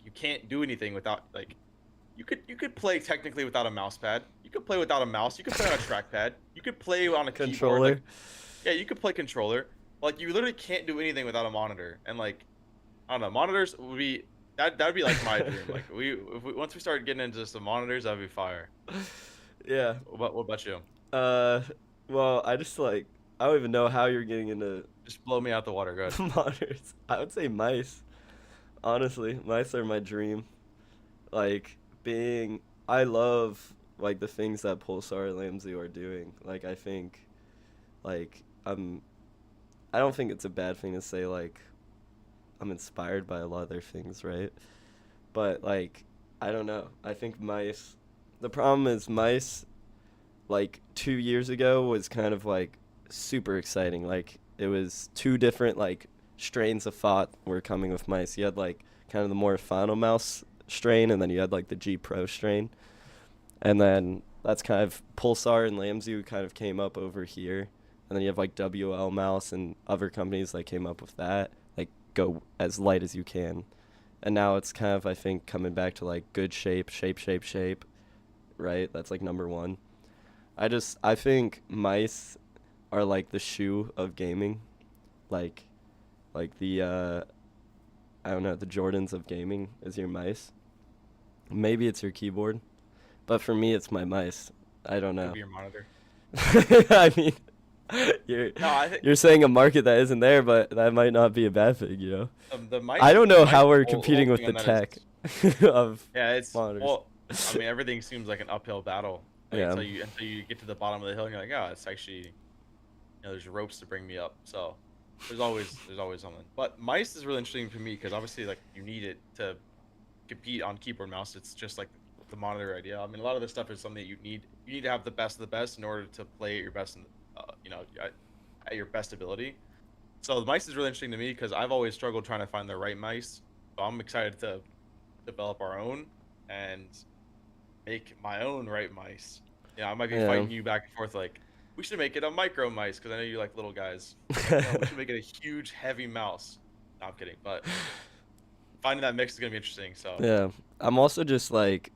you can't do anything without like you could play technically without a mouse pad. You could play without a mouse. You could play on a trackpad. You could play on a keyboard. controller. Like, yeah, you could play controller. Like you literally can't do anything without a monitor. And like I don't know, monitors would be that'd be like my dream. Like once we start getting into some monitors, that'd be fire. Yeah. What about you? Well, I just like I don't even know how you're getting into Just blow me out the water, good. monitors. I would say mice. Honestly, mice are my dream. Like I love like the things that Pulsar and Lamsey are doing. Like I think, like I don't think it's a bad thing to say like I'm inspired by a lot of their things, right? But like I don't know. I think mice. The problem is mice. Like 2 years ago was kind of like super exciting. Like it was two different like strains of thought were coming with mice. You had like kind of the more final mouse strain, and then you had like the G Pro strain, and then that's kind of Pulsar and Lamzu kind of came up over here, and then you have like WL Mouse and other companies that came up with that, like go as light as you can, and now it's kind of I think coming back to like good shape, right? That's like number one. I think mice are like the shoe of gaming, like the I don't know, the Jordans of gaming is your mice. Maybe it's your keyboard, but for me it's my mice. I don't Could know. be your monitor. I mean, you're No, I think you're saying a market that isn't there, but that might not be a bad thing, you know. the I mice don't the know mice how we're whole competing with thing the on that is tech of yeah, it's monitors. well, I mean everything seems like an uphill battle. Like Yeah. until you get to the bottom of the hill and you're like, oh, it's actually there's ropes to bring me up. So there's always something. But mice is really interesting for me because obviously like you need it to compete on keyboard mouse. It's just like the monitor idea. I mean, a lot of this stuff is something that you need. You need to have the best of the best in order to play at your best, at your best ability. So the mice is really interesting to me because I've always struggled trying to find the right mice. So I'm excited to develop our own and make my own right mice. Yeah, I might be Yeah. fighting you back and forth like we should make it a micro mice because I know you like little guys. Like, no, we should make it a huge heavy mouse. No, I'm kidding, but finding that mix is gonna be interesting. So Yeah. I'm also just like,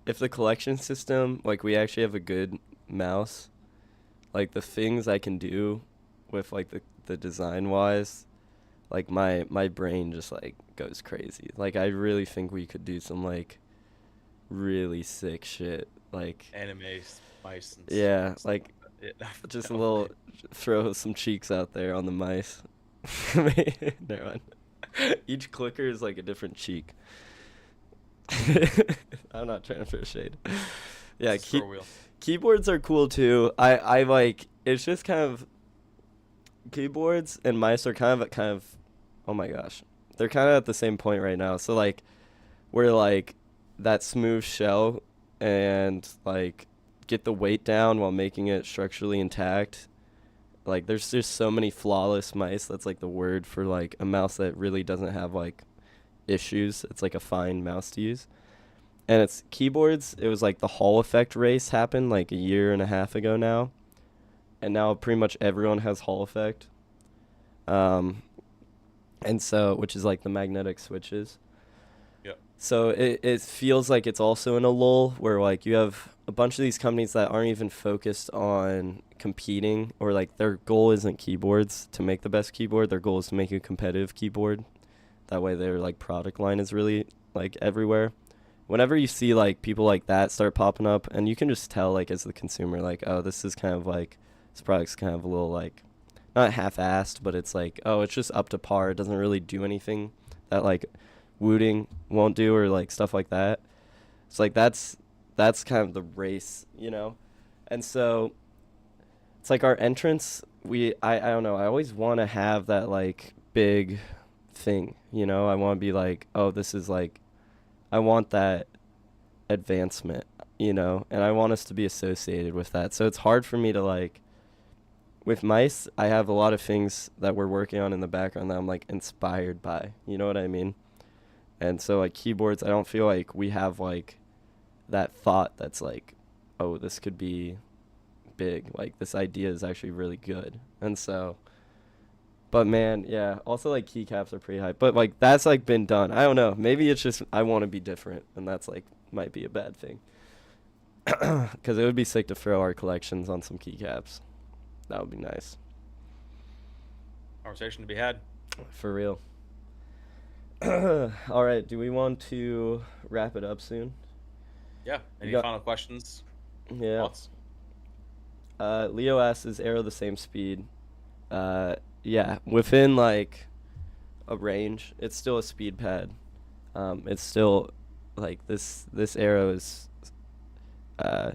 if the collection system, like we actually have a good mouse, like the things I can do with like the design wise, like my brain just like goes crazy. Like I really think we could do some like really sick shit. Like anime mice and yeah, stuff like like that. Yeah, just a little definitely. throw some cheeks out there on the mice. Never mind. Each clicker is like a different cheek. I'm not trying to throw shade. It's Yeah, a scroll wheel. keyboards are cool too. I like it's just kind of keyboards and mice are kind of oh my gosh. They're kind of at the same point right now. So like we're like that smooth shell and like get the weight down while making it structurally intact. Like there's just so many flawless mice. That's like the word for like a mouse that really doesn't have like issues. It's like a fine mouse to use. And it's keyboards. It was like the Hall effect race happened like a year and a half ago now, and now pretty much everyone has Hall effect. Um, and so which is like the magnetic switches. Yep. So it feels like it's also in a lull where like you have a bunch of these companies that aren't even focused on competing, or like their goal isn't keyboards to make the best keyboard. Their goal is to make a competitive keyboard. That way their like product line is really like everywhere. Whenever you see like people like that start popping up, and you can just tell like as the consumer like, oh, this is kind of like this product's kind of a little like not half-assed, but it's like, oh, it's just up to par. It doesn't really do anything that like Wooting won't do, or like stuff like that. It's like that's kind of the race, you know? And so it's like our entrance, I don't know, I always want to have that like big thing, you know? I want to be like, oh, this is like I want that advancement, you know? And I want us to be associated with that. So it's hard for me to like with mice, I have a lot of things that we're working on in the background that I'm like inspired by. You know what I mean? And so like keyboards, I don't feel like we have like that thought that's like, oh, this could be big. Like this idea is actually really good. And so, but man, yeah, also like keycaps are pretty high. But like that's like been done. I don't know. Maybe it's just I want to be different, and that's like might be a bad thing. Because it would be sick to throw our collections on some keycaps. That would be nice. Conversation to be had. For real. All right. Do we want to wrap it up soon? Yeah. We Any got final questions? yeah. Thoughts? Leo asks, is Arrow the same speed? Yeah, within like a range. It's still a speed pad. It's still like this Arrow is uh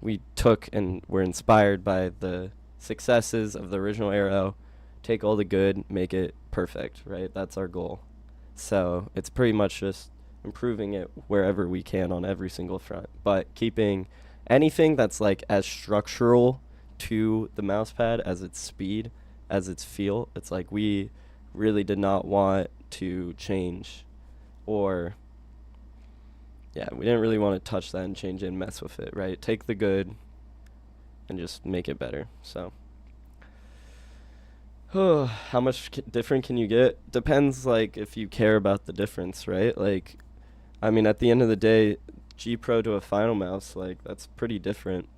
we took and were inspired by the successes of the original Arrow, take all the good, make it perfect, right? That's our goal. So it's pretty much just improving it wherever we can on every single front, but keeping anything that's like as structural to the mouse pad as its speed, as its feel. It's like really did not want to change, or yeah, we didn't really want to touch that and change it and mess with it, right? Take the good and just make it better. So, how much different can you get? Depends, like, if you care about the difference, right? Like, I mean, at the end of the day, G Pro to a Final Mouse, like, that's pretty different.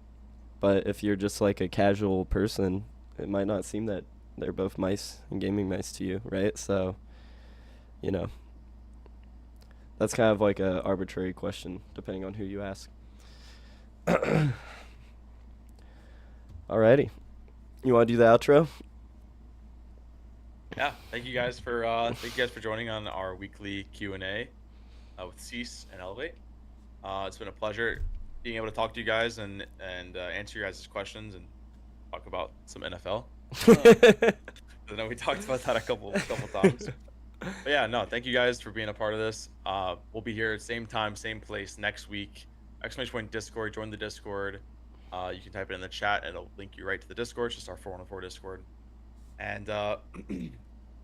But if you're just like a casual person, it might not seem that they're both mice and gaming mice to you, right? So, you know, that's kind of like a arbitrary question depending on who you ask. Alrighty. You want to do the outro? Yeah, thank you guys for joining on our weekly Q&A with Ceice and Elevate. It's been a pleasure being able to talk to you guys and answer your guys' questions and talk about some NFL. I know we talked about that a couple times. But yeah, no, thank you guys for being a part of this. We'll be here same time, same place next week. Exclamation point Discord, join the Discord. You can type it in the chat and it'll link you right to the Discord. It's just our 414 Discord. And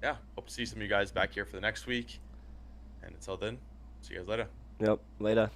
yeah, hope to see some of you guys back here for the next week. And until then, see you guys later. Yep, later.